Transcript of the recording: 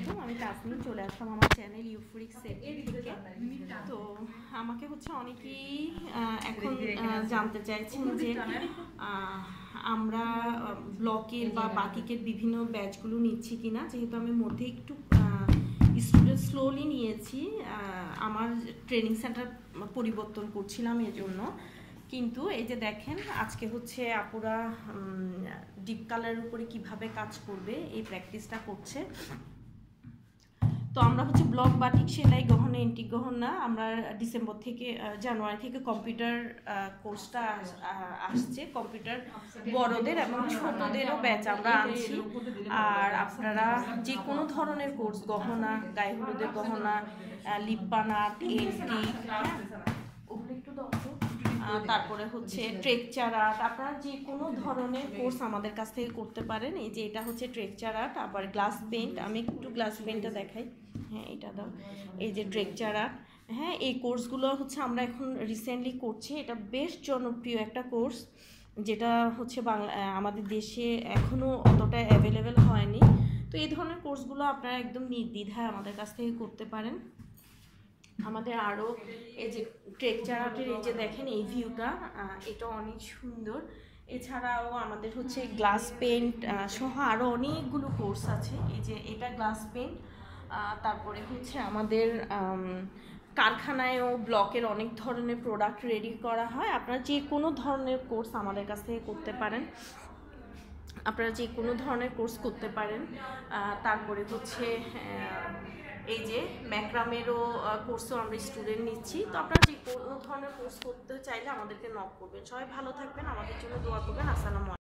আলাইকুম, আমি তাসনিম চলে আসলাম আমার চ্যানেল ইউফোরিক সেট থেকে। তো আমাকে হচ্ছে অনেকেই এখন জানতে চাইছেন যে আমরা ব্লকের বা বাটিকের বিভিন্ন ব্যাচগুলো নিচ্ছি কিনা, যেহেতু আমি মধ্যে একটু স্টুডেন্ট স্লোলি নিয়েছি, আমার ট্রেনিং সেন্টার পরিবর্তন করছিলাম এজন্য। কিন্তু এই যে দেখেন আজকে হচ্ছে আপুরা ডিপ কালারের উপরে কিভাবে কাজ করবে এই প্র্যাকটিসটা করছে। তো আমরা হচ্ছে ব্লক বাটিক সেলাই গহনা এন্টিক গহনা আমরা ডিসেম্বর থেকে জানুয়ারি থেকে কম্পিউটার কোর্সটা আসছে, কম্পিউটার বড়দের এবং ছোটদেরও ব্যাচ আমরা আনছি। আর আপনারা যে কোনো ধরনের কোর্স, গহনা, গায়ে হলুদের গহনা, লিপ্পান আর্ট, এন্টিক, ওগুলো একটু দরকার, তারপরে হচ্ছে ট্রেকচার আর্ট, আপনারা যে কোনো ধরনের কোর্স আমাদের কাছ থেকে করতে পারেন। এই যে এটা হচ্ছে ট্রেকচার আর্ট, আবার গ্লাস পেইন্ট, আমি একটু গ্লাস পেইন্টটা দেখাই। হ্যাঁ, এটা দাও, এই যে ট্রেকচার আর্ট। হ্যাঁ, এই কোর্সগুলো হচ্ছে আমরা এখন রিসেন্টলি করছি। এটা বেশ জনপ্রিয় একটা কোর্স, যেটা হচ্ছে আমাদের দেশে এখনও অতটা অ্যাভেলেবেল হয়নি। তো এই ধরনের কোর্সগুলো আপনারা একদম নির্দ্বিধায় আমাদের কাছ থেকে করতে পারেন। আমাদের আরও এই যে ট্রেকচার আর্টের এই যে দেখেন এই ভিউটা, এটা অনেক সুন্দর। এছাড়াও আমাদের হচ্ছে গ্লাস পেইন্ট সহ আরও অনেকগুলো কোর্স আছে। এই যে এটা গ্লাস পেইন্ট, তারপরে হচ্ছে আমাদের কারখানায়ও ব্লকের অনেক ধরনের প্রোডাক্ট রেডি করা হয়। আপনারা যে কোনো ধরনের কোর্স আমাদের কাছ থেকে করতে পারেন, আপনারা যে কোনো ধরনের কোর্স করতে পারেন। তারপরে হচ্ছে এই যে ম্যাক্রামেরও কোর্সও আমরা স্টুডেন্ট নিচ্ছি। তো আপনারা যে কোনো ধরনের কোর্স করতে চাইলে আমাদেরকে নক করবেন। সবাই ভালো থাকবেন, আমাদের জন্য দোয়া করবেন। আসসালামু আলাইকুম।